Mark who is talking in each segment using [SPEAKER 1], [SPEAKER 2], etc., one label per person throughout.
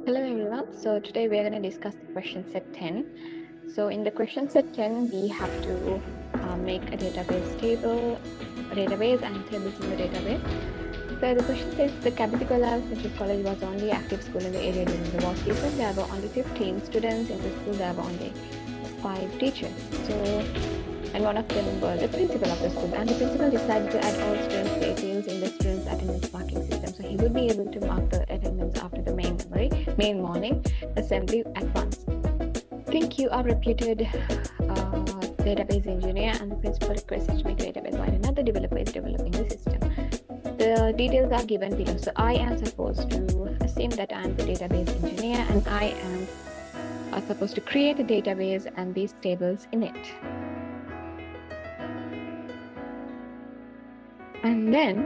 [SPEAKER 1] Hello everyone. So today we are going to discuss the question set 10. So in the question set 10, we have to make a database table, a database and tables in the database. So the question says the Capitola Central College was only active school in the area during the war season. There were only 15 students in the school. There were only 5 teachers. And one of them was the principal of the school. And the principal decided to add all students' details in the students' attendance marking system. So he would be able to mark the attendance after the main morning assembly at once. Think you are reputed database engineer, and the principal requests you to make a database while another developer is developing the system. The details are given below. So I am supposed to assume that I am the database engineer, and I am supposed to create a database and these tables in it. And then,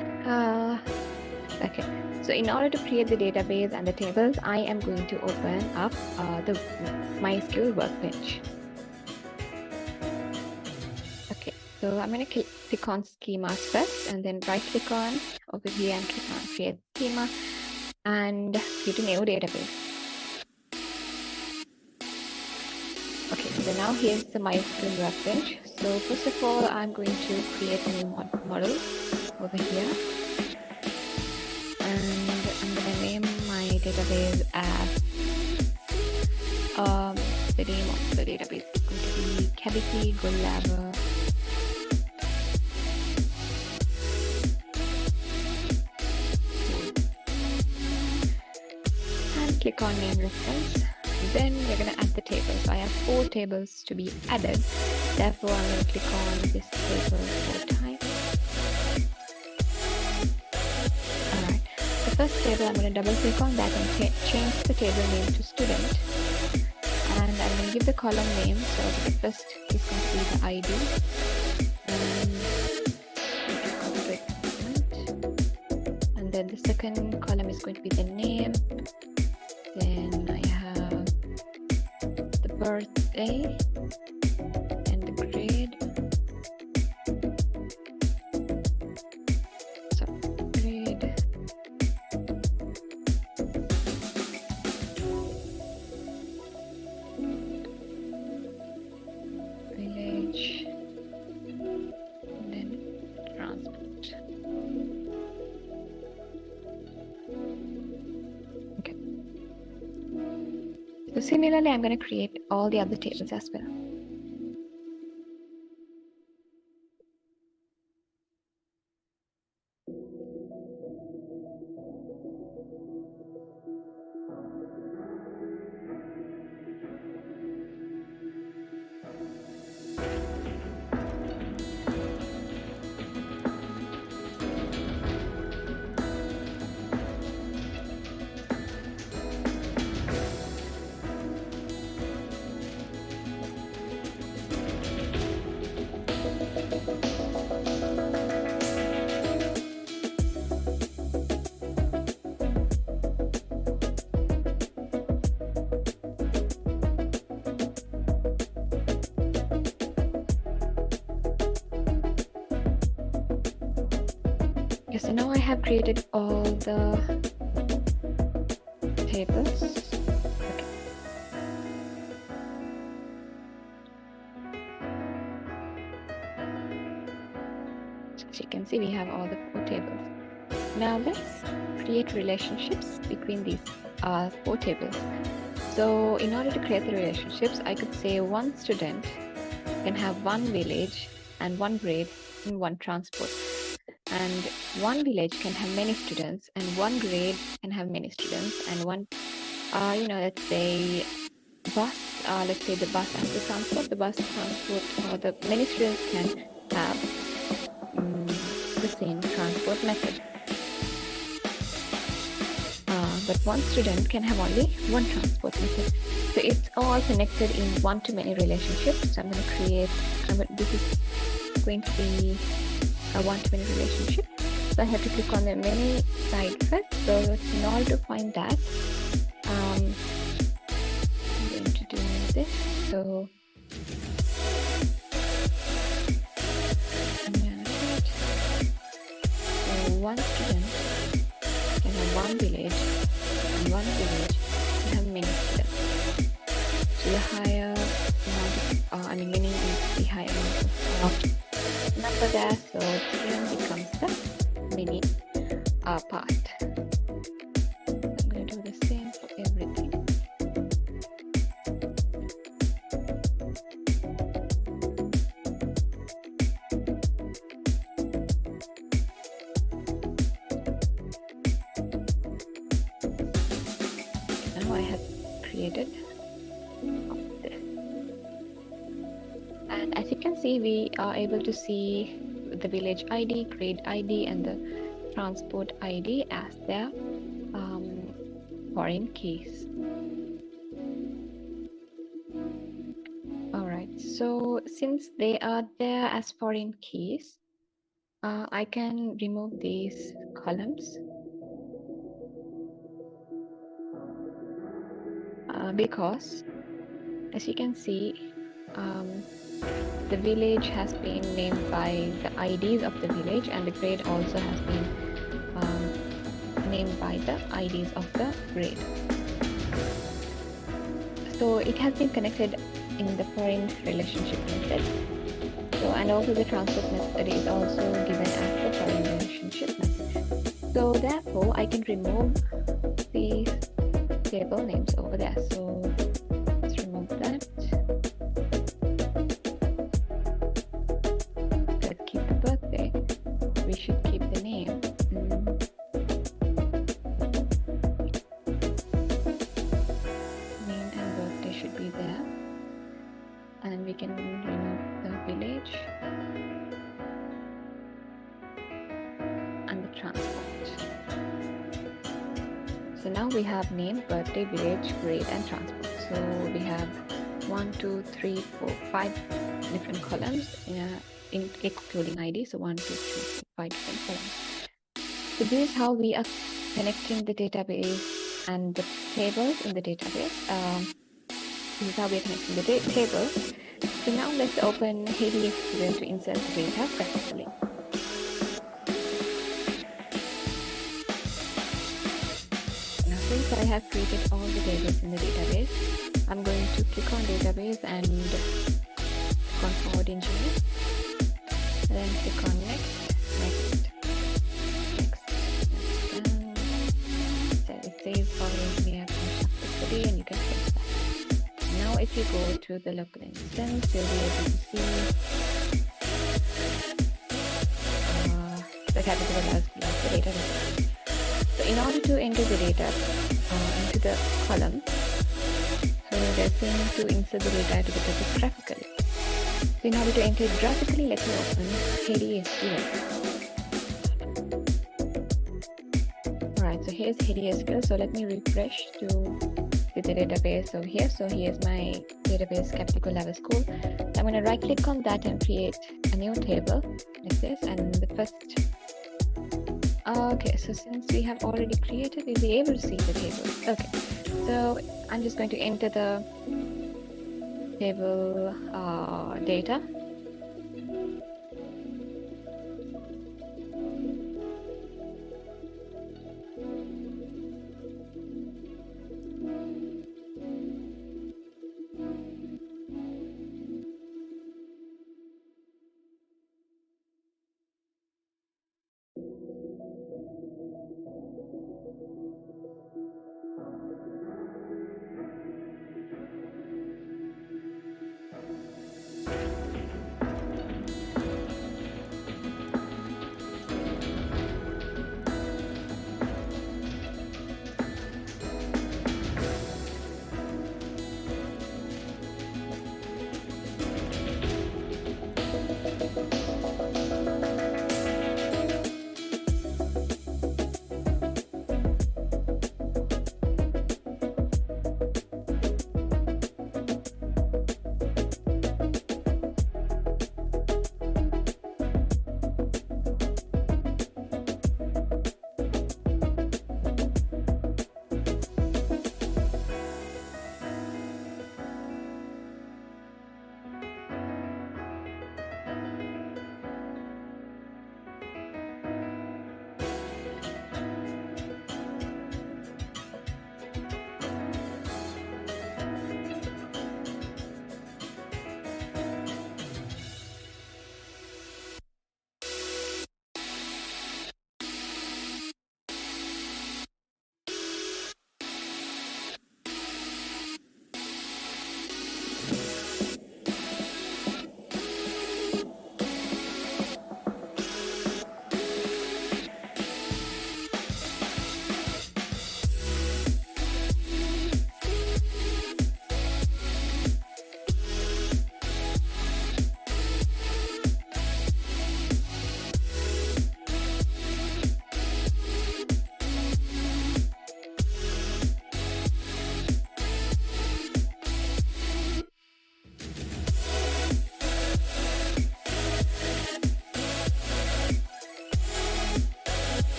[SPEAKER 1] okay, so in order to create the database and the tables, I am going to open up the MySQL Workbench. Okay, so I'm going to click on schemas first, and then right click on over here and click on create schema and create a new database. Okay, so now here's the MySQL Workbench. So first of all, I'm going to create a new model over here, and I'm going to name my database as the name of the database is going to be Graphically and click on name reference. Then we're going to add the table. So I have 4 tables to be added. Therefore, I'm going to click on this table 4 times. Alright. The first table I'm going to double click on that and change the table name to student. And I'm going to give the column name. So the first is going to be the ID. And then the second column is going to be the name. Then I have the birthday and the grade. So grade. Village. And then transport. Okay. So similarly, I'm going to create all the other tables as well. Okay, so now I have created all the tables. Okay. So as you can see, we have all the 4 tables. Now let's create relationships between these 4 tables. So in order to create the relationships, I could say one student can have 1 village and 1 grade and 1 transport. And 1 village can have many students, and 1 grade can have many students, and one, let's say bus, let's say the bus and the transport, or the many students can have the same transport method. But 1 student can have only 1 transport method. So it's all connected in one-to-many relationships. So I'm going to create, this is going to be a one-to-many relationship. So I have to click on the many side first. So in order to find that, I'm going to do this. So one student can have 1 village, and 1 village can have meaning is the high amount of number there, so 10 becomes the mini part. I'm going to do the same for everything. Now I have created this. And as you can see, we are able to see the village ID, grade ID, and the transport ID as their foreign keys. All right, so since they are there as foreign keys, I can remove these columns because, as you can see, the village has been named by the IDs of the village, and the grade also has been named by the IDs of the grade. So it has been connected in the foreign relationship method. So, and also the transport method is also given as the foreign relationship method. So therefore, I can remove these table names over there. So let's remove that. Let's keep the birthday. We should keep the name. Name and birthday should be there. And we can remove the village and the transport. So now we have name, birthday, village, grade, and transport. So we have 1, 2, 3, 4, 5 different columns including ID. So 1, 2, 3, 4, 5 different columns. So this is how we are connecting the database and the tables in the database. This is how we are connecting the table. So now let's open HDSQL to insert the data graphically. Now since I have created all the tables in the database, I'm going to click on database and click on forward engineer. And then click on next, next, next. So it says forward engineer complexity, and you can close that. Now if you go to the local instance, you'll be able to see the capital as the data. So in order to enter the data into the column, so they're saying to insert the data to the table graphically. So in order to enter it graphically, let me open HDSQL. Alright, so here's HDSQL. So let me refresh to the database over here. So here's my database, Graphically Level School. I'm going to right click on that and create a new table like this. And the first, okay, so since we have already created, we'll be able to see the table. Okay, so I'm just going to enter the table data.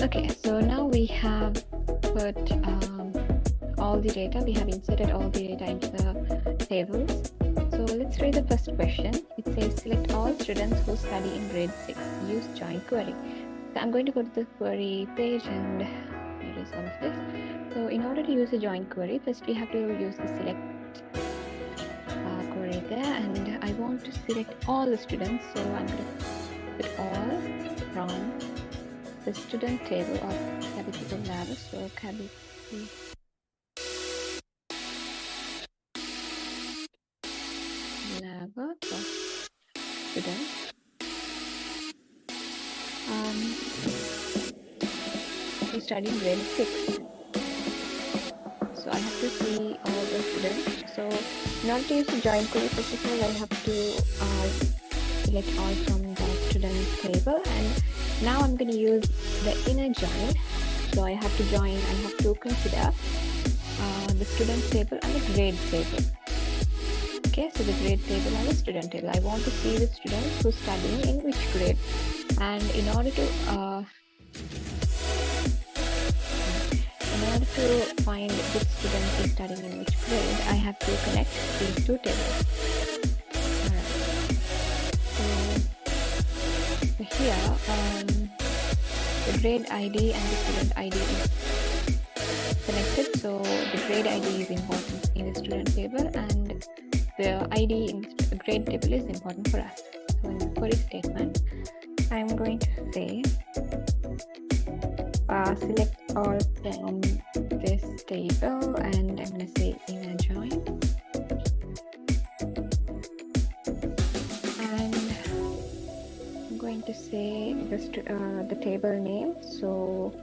[SPEAKER 1] Okay, so now we have put all the data. We have inserted all the data into the tables. So let's read the first question. It says select all students who study in grade 6. Use join query. So I'm going to go to the query page and erase all of this. So in order to use a join query, first we have to use the select query there, and I want to select all the students. So I'm going to put all from the student table of capital level. So capital level of student. Who study in grade 6. So I have to see all the students. So in order to use the join query, first of all, I have to select all from the student table, and now I'm going to use the inner join. So I have to join, I have to consider the student table and the grade table. Okay, so the grade table and the student table. I want to see the students who are studying in which grade, and in order to find which student is studying in which grade, I have to connect these two tables. So here, the grade ID and the student ID is connected. So the grade ID is important in the student table, and the ID in the grade table is important for us. So in the query statement, I'm going to say select all from this table, and I'm going to say inner join, and I'm going to say the table name. So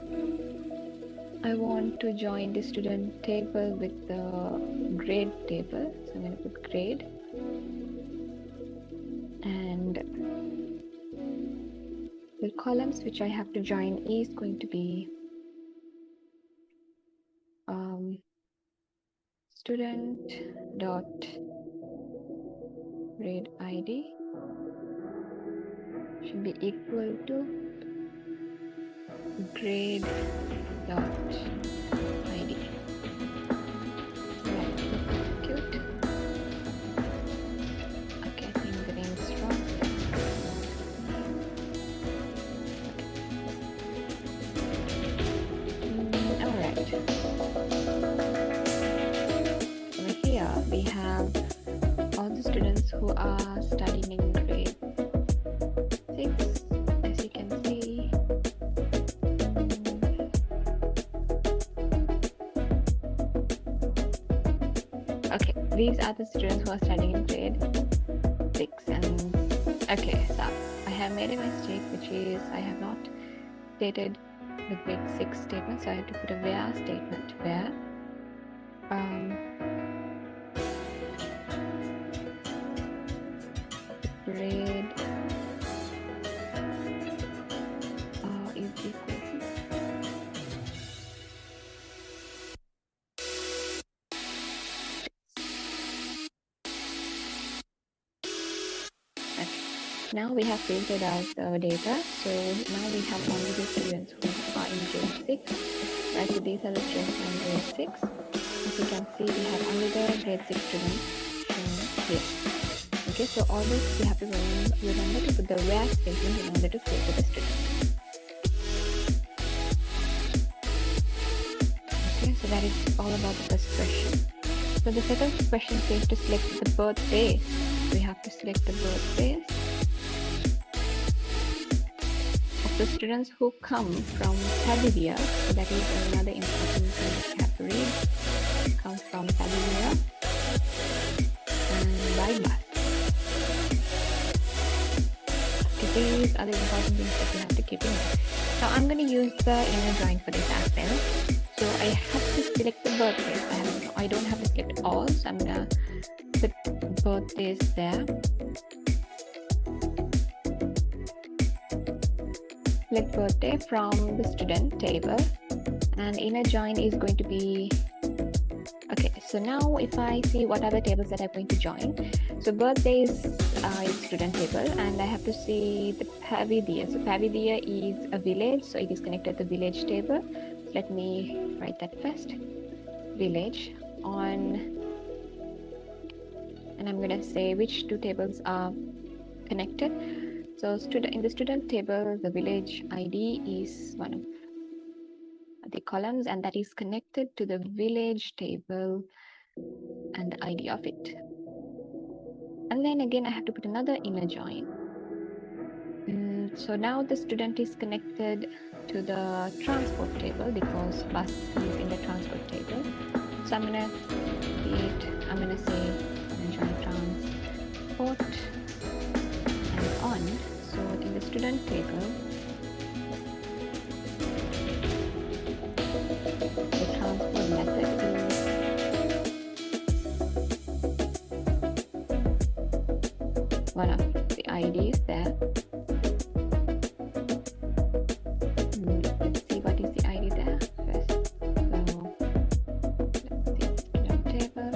[SPEAKER 1] I want to join the student table with the grade table, so I'm going to put grade, and the columns which I have to join is going to be student dot grade ID should be equal to grade dot ID. Right, execute. Okay, I think the name is wrong. Alright. Over here we have all the students who are studying in grade 6, as you can see. Okay, these are the students who are studying in grade 6, and okay, so I have made a mistake, which is I have not stated the grade 6 statement, so I have to put a where statement where grade is equal to Now we have filtered out the data, so now we have only the students who are in grade 6. Right, so these are the students in grade 6. As you can see, we have only the grade 6 students shown here. Okay, so always we have to remember to put the where statement in order to filter the students. Okay, so that is all about the first question. So the second question says to select the birthdays. We have to select the birthdays of the students who come from Padivia. So that is another important thing that you have to read. Come from Padivia and by bus. Okay, these are the important things that you have to keep in mind. Now I'm going to use the inner join for this as well. So I have to select the birthdays. I don't have to select all, so I'm going to put birthdays there. Select birthday from the student table, and inner join is going to be Okay, so now if I see what are the tables that I'm going to join. So birthday is student table, and I have to see the Pavidia. So Pavidia is a village, so it is connected to the village table. Let me write that first. Village on, and I'm gonna say which two tables are connected. So in the student table, the village ID is one of the columns, and that is connected to the village table and the ID of it. And then again, I have to put another inner join. So now the student is connected to the transport table because bus is in the transport table. So I'm gonna say join transport and on. So in the student table, the transport method is one of the IDs there. Let's see what is the ID there first. So let's see student table.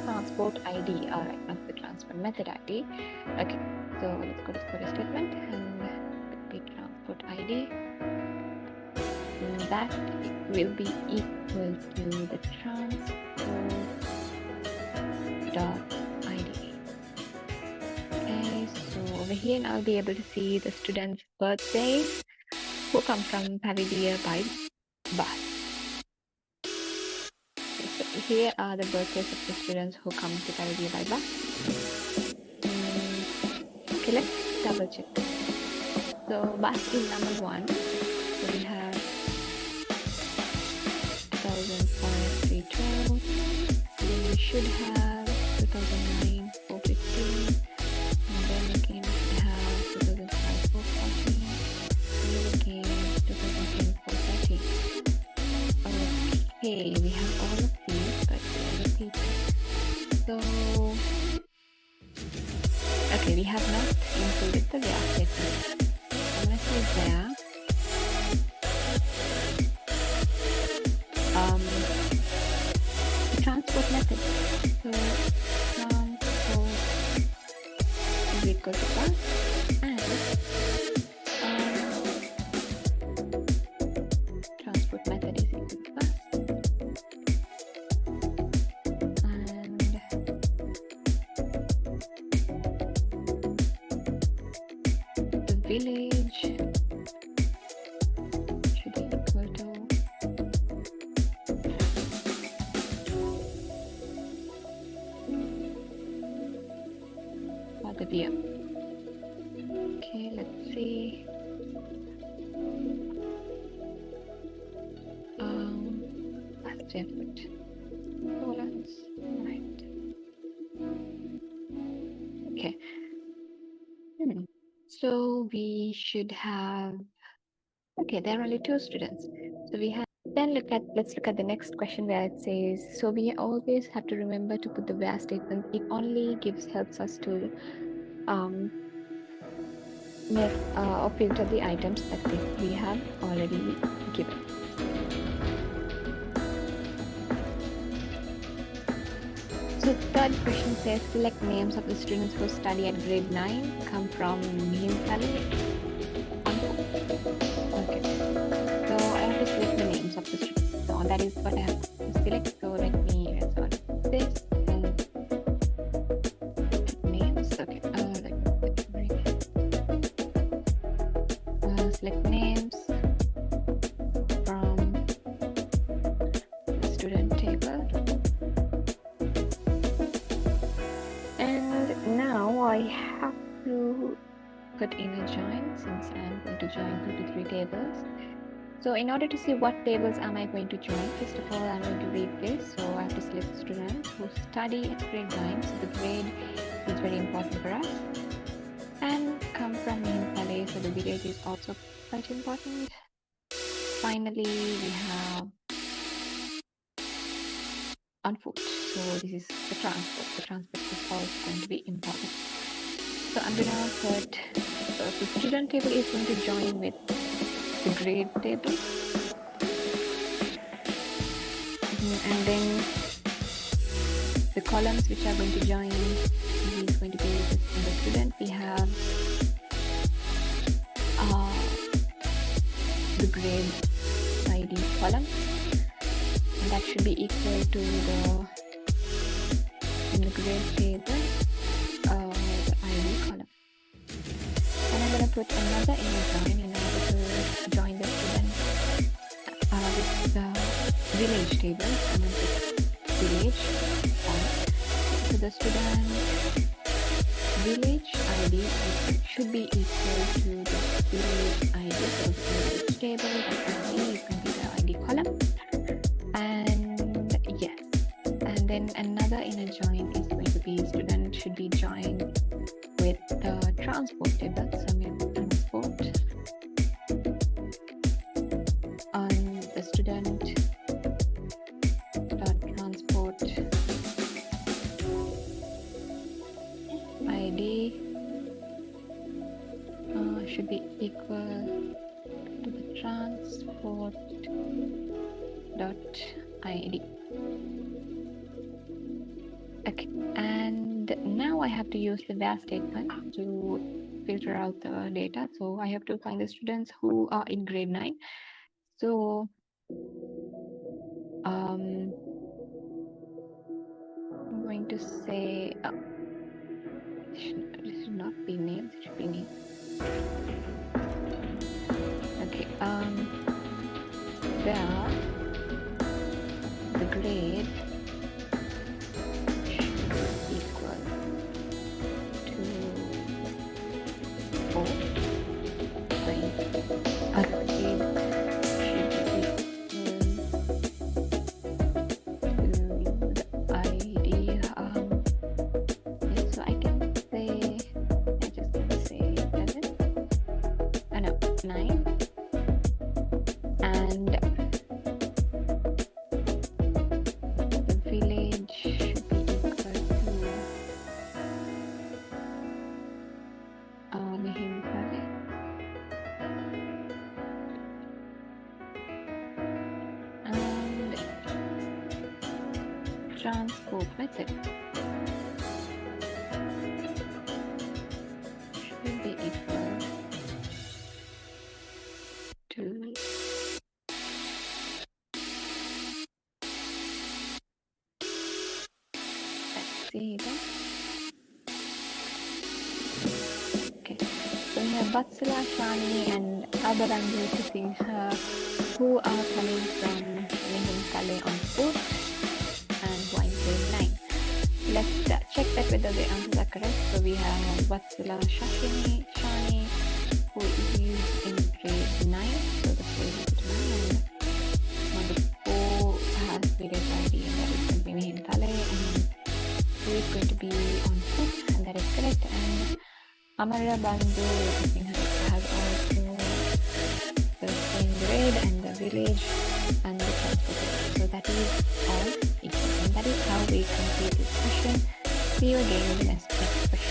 [SPEAKER 1] Transport ID. All right, not the transport method ID. Okay, so let's go to the query statement and be transport ID. And that will be equal to the transport dot ID. Okay, so over here now I'll be able to see the students' birthdays who come from Pavidia by bus. Okay, so here are the birthdays of the students who come to Pavidia by bus. Okay, let's double check. So bus is number 1. So we have 2005 312. Then we should have 2009 415. And then again we have 2005 414. And then again 2010 413. Okay, we have all of these, but they are repeated. So okay, we have not included the where statement. I'm gonna say there. The transport method. So transport is equal to bus, and transport method is equal to bus, and the village should be equal to the view. Okay, let's see. Last effort. Colons. Right. Okay. So we should have. Okay, there are only 2 students. So we have. Then let's look at the next question where it says. So we always have to remember to put the where statement. It only helps us to make or filter the items that we have already given. So the third question says select names of the students who study at grade 9 come from Valley. Okay, so I have to select the names of the students. So that is what I have to select. So let me resort this and names. Okay, select names from the student table. And now I have to put in a join since I'm going to join 2 to 3 tables. So in order to see what tables am I going to join, first of all, I'm going to read this. So I have to select students who study at grade 9. So the grade is very important for us. And come from Valley. So the village is also quite important. Finally, we have on foot. So this is the transport. The transport is also going to be important. So I'm going to put, so the student table is going to join with grade table. And then the columns which are going to join is going to be in the student. We have the grade ID column, and that should be equal to the grade table the ID column. And I'm going to put another image join in order to join the student with the village table. I'm going to put village on. So the student village ID should be equal to the village ID. So the village table, that ID is going to be the ID column. And yes, and then another inner join is going to be student should be joined with the transport table. So I'm going to put transport on the student dot transport ID should be equal to the transport dot ID. Okay, and now I have to use the where statement to filter out the data. So I have to find the students who are in grade 9. So I'm going to say this should not be named, it should be named. Okay, where the grade should be equal to 4. A grade should be equal to the ID. Yes, so I can say, I just can say 7. No, 9. And the village should be equal to Mahimkale. And transport method should be equal to see that. Okay, so we have Vatsala, Shani, and Abaranju Singha who are coming from Mahimkale on foot and who are in grade 9. Let's check that whether the answers are correct. So we have Vatsala Shani who is in grade 9. So the 4 is equal to 9, and number 4 has village ID, and that is going to be Mahimkale, and 2 is going to be on foot, and that is correct. And Amara Bandhu has also the same grade and the village and the transport. So that is all equal, and that is how we complete this question. See you again in the next question.